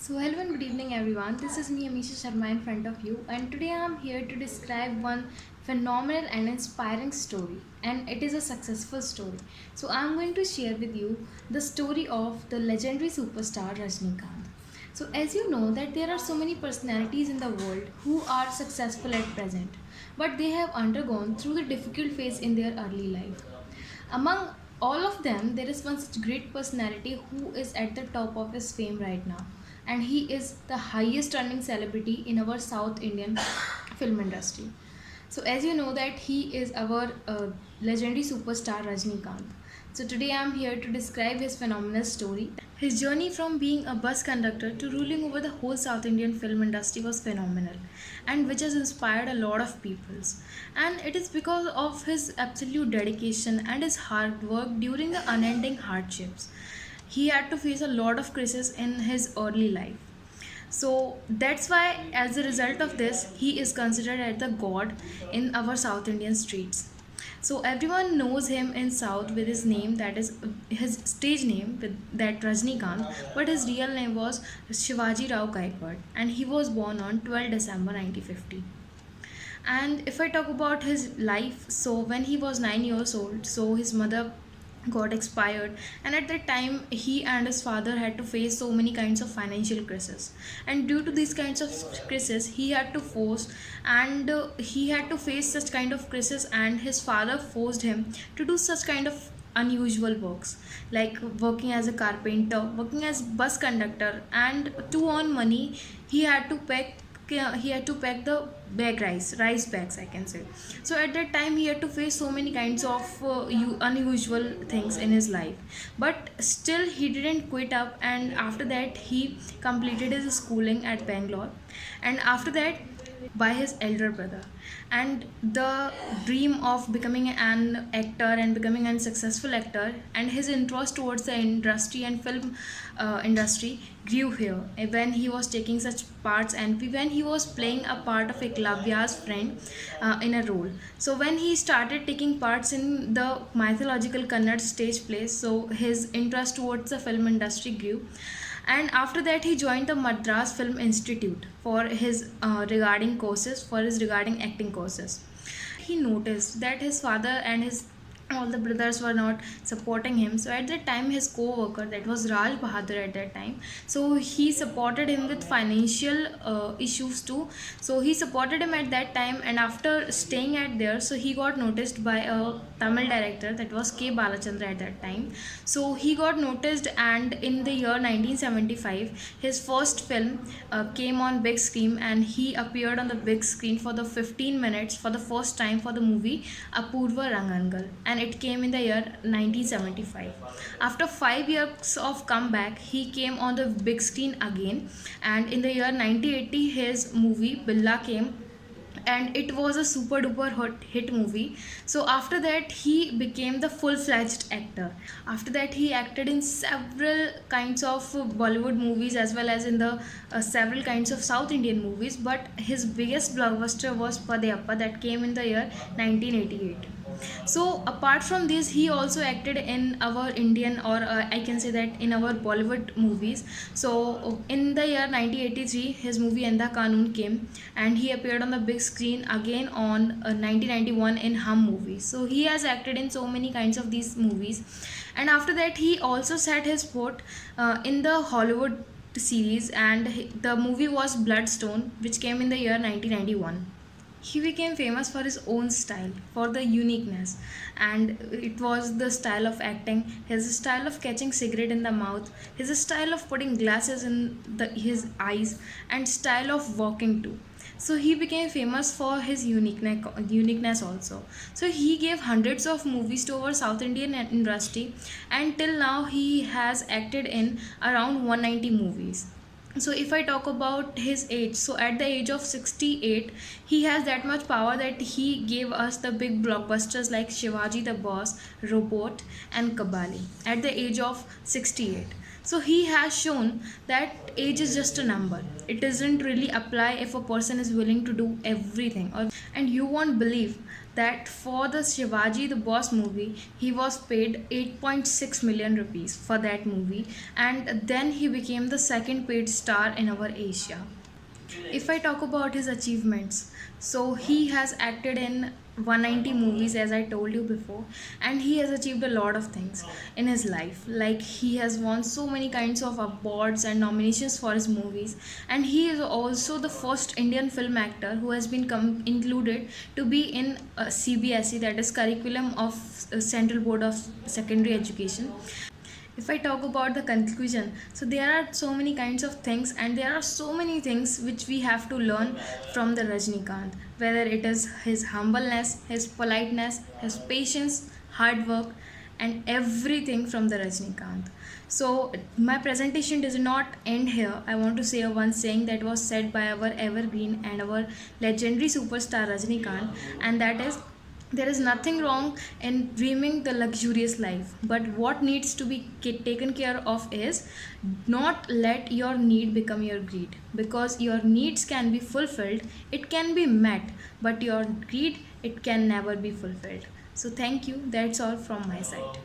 Hello and good evening, everyone. This is me, Amisha Sharma, in front of you, and today I am here to describe one phenomenal and inspiring story, and it is a successful story. I am going to share with you the story of the legendary superstar Rajnikant. As you know, that there are so many personalities in the world who are successful at present, but they have undergone through the difficult phase in their early life. Among all of them, there is one such great personality who is at the top of his fame right now, and he is the highest earning celebrity in our South Indian film industry. As you know, that he is our legendary superstar Rajnikant. Today I am here to describe his phenomenal story. His journey from being a bus conductor to ruling over the whole South Indian film industry was phenomenal, and which has inspired a lot of peoples. And it is because of his absolute dedication and his hard work during the unending hardships. He had to face a lot of crisis in his early life. That's why, as a result of this, he is considered as the god in our South Indian streets. Everyone knows him in South with his name, that is his stage name, with that Rajnikant, but his real name was Shivaji Rao Gaikwad, and he was born on 12 December 1950. And if I talk about his life, so when he was 9 years old, so his mother got expired, and at that time he and his father had to face so many kinds of financial crisis, and due to these kinds of crisis he had to force and he had to face such kind of crisis, and his father forced him to do such kind of unusual works, like working as a carpenter, working as bus conductor, and to earn money he had to pack the rice bags, I can say. At that time he had to face so many kinds of unusual things in his life, but still he didn't quit up, and after that he completed his schooling at Bangalore, and after that by his elder brother. And the dream of becoming an actor and becoming a successful actor, and his interest towards the industry and film industry grew here when he was taking such parts, and when he was playing a part of Eklavya's friend in a role. When he started taking parts in the mythological Kannada stage plays, so his interest towards the film industry grew. And after that he joined the Madras Film Institute for his regarding acting courses. He noticed that his father and his all the brothers were not supporting him. At that time his co-worker, that was Raj Bahadur at that time, he supported him with financial issues too. He supported him at that time, and after staying at there, he got noticed by a Tamil director, that was K Balachandra at that time. He got noticed, and in the year 1975 his first film came on big screen, and he appeared on the big screen for the 15 minutes for the first time for the movie Apurva Rangangal, and it came in the year 1975. After 5 years of comeback, he came on the big screen again, and in the year 1980 his movie Billa came, and it was a super duper hit movie. After that he became the full-fledged actor. After that he acted in several kinds of Bollywood movies, as well as in the several kinds of South Indian movies, but his biggest blockbuster was Padayappa, that came in the year 1988. Apart from this, he also acted in our Indian, or I can say that in our Bollywood movies. In the year 1983 his movie Enda Kanun came, and he appeared on the big screen again on 1991 in Hum movie. He has acted in so many kinds of these movies, and after that he also set his foot in the Hollywood series, and the movie was Bloodstone, which came in the year 1991. He became famous for his own style, for the uniqueness, and it was the style of acting, his style of catching cigarette in the mouth, his style of putting glasses in his eyes, and style of walking too. He became famous for his uniqueness also. He gave hundreds of movies to our South Indian industry, and till now he has acted in around 190 movies. If I talk about his age, at the age of 68 he has that much power that he gave us the big blockbusters like Shivaji the Boss, Robot, and Kabali at the age of 68. So he has shown that age is just a number. It doesn't really apply if a person is willing to do everything. And you won't believe that for the Shivaji the Boss movie, he was paid 8.6 million rupees for that movie, and then he became the second paid star in our Asia. If I talk about his achievements, so he has acted in 190 movies, as I told you before, and he has achieved a lot of things in his life. Like, he has won so many kinds of awards and nominations for his movies, and he is also the first Indian film actor who has been included to be in CBSE, that is Curriculum of Central Board of Secondary Education. If I talk about the conclusion, so there are so many kinds of things, and there are so many things which we have to learn from the Rajnikant, whether it is his humbleness, his politeness, his patience, hard work, and everything from the Rajnikant. So my presentation does not end here. I want to say one saying that was said by our evergreen and our legendary superstar Rajnikant, and that is, there is nothing wrong in dreaming the luxurious life, but what needs to be taken care of is not let your need become your greed, because your needs can be fulfilled, it can be met, but your greed, it can never be fulfilled. So thank you, that's all from my side.